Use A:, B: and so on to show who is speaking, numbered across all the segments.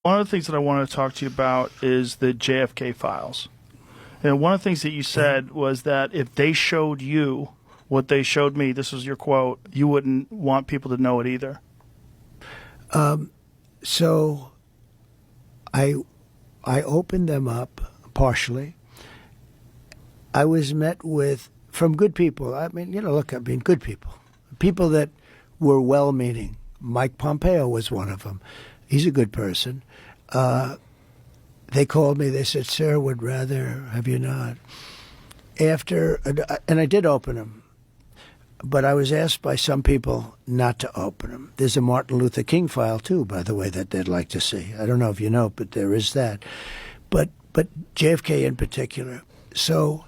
A: One of the things that I want to talk to you about is the JFK files. And one of the things that you said was that if they showed you what they showed me, this was your quote, you wouldn't want people to know it either.
B: So I opened them up partially. I was met with, from good people. I mean, good people. People that were well-meaning. Mike Pompeo was one of them. He's a good person. They called me. They said, "Sir, would rather have you not." And I did open them. But I was asked by some people not to open them. There's a Martin Luther King file, too, by the way, that they'd like to see. I don't know if you know, but there is that. But JFK in particular. So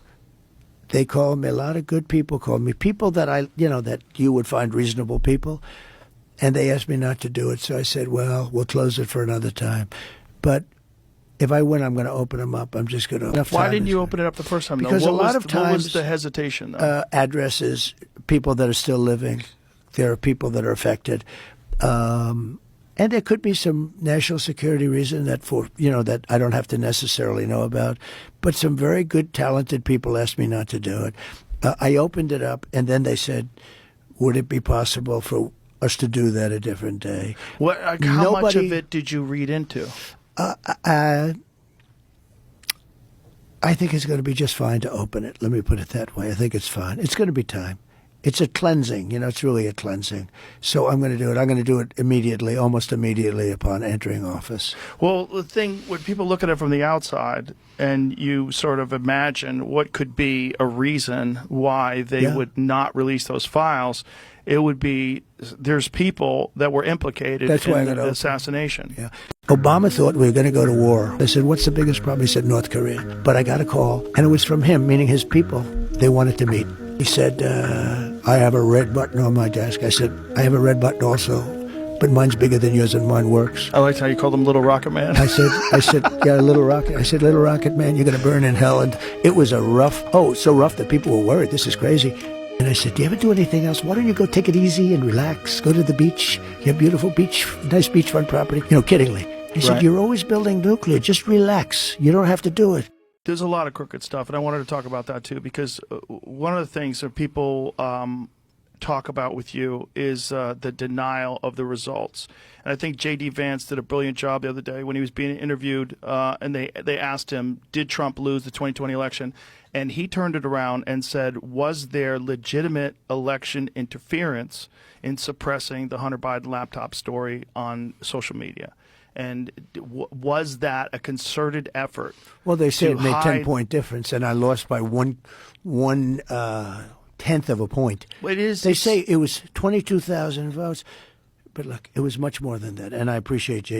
B: they called me, a lot of good people called me, people that that you would find reasonable people. And they asked me not to do it. So I said, well, we'll close it for another time. But if I win, I'm going to open them up. I'm just going to.
A: Why didn't you open it up the first time?
B: Because a lot of times,
A: what was the hesitation? Though?
B: Addresses, people that are still living. There are people that are affected, and there could be some national security reason that that I don't have to necessarily know about. But some very good, talented people asked me not to do it. I opened it up, and then they said, "Would it be possible for us to do that a different day?"
A: How much of it did you read into?
B: I think it's going to be just fine to open it. Let me put it that way. I think it's fine. It's going to be time. It's a cleansing. It's really a cleansing. So I'm going to do it. I'm going to do it immediately, almost immediately upon entering office.
A: Well, the thing, when people look at it from the outside and you sort of imagine what could be a reason why they would not release those files, it would be there's people that were implicated in the assassination.
B: Yeah. Obama thought we were going to go to war. I said, what's the biggest problem? He said, North Korea. But I got a call, and it was from him, meaning his people. They wanted to meet. He said, I have a red button on my desk. I said, I have a red button also, but mine's bigger than yours and mine works.
A: I liked how you called him Little Rocket Man.
B: I said, yeah, Little Rocket. I said, Little Rocket Man, you're going to burn in hell. And it was so rough that people were worried. This is crazy. And I said, do you ever do anything else? Why don't you go take it easy and relax? Go to the beach. You have beautiful beach, nice beachfront property. Kiddingly. He said, you're always building nuclear. Just relax. You don't have to do it.
A: There's a lot of crooked stuff, and I wanted to talk about that too, because one of the things that people talk about with you is the denial of the results. And I think J.D. Vance did a brilliant job the other day when he was being interviewed, and they asked him, did Trump lose the 2020 election? And he turned it around and said, was there legitimate election interference in suppressing the Hunter Biden laptop story on social media? And was that a concerted effort?
B: Well, they say it made 10-point difference, and I lost by one tenth of a point. They say it was 22,000 votes, but look, it was much more than that. And I appreciate J.D.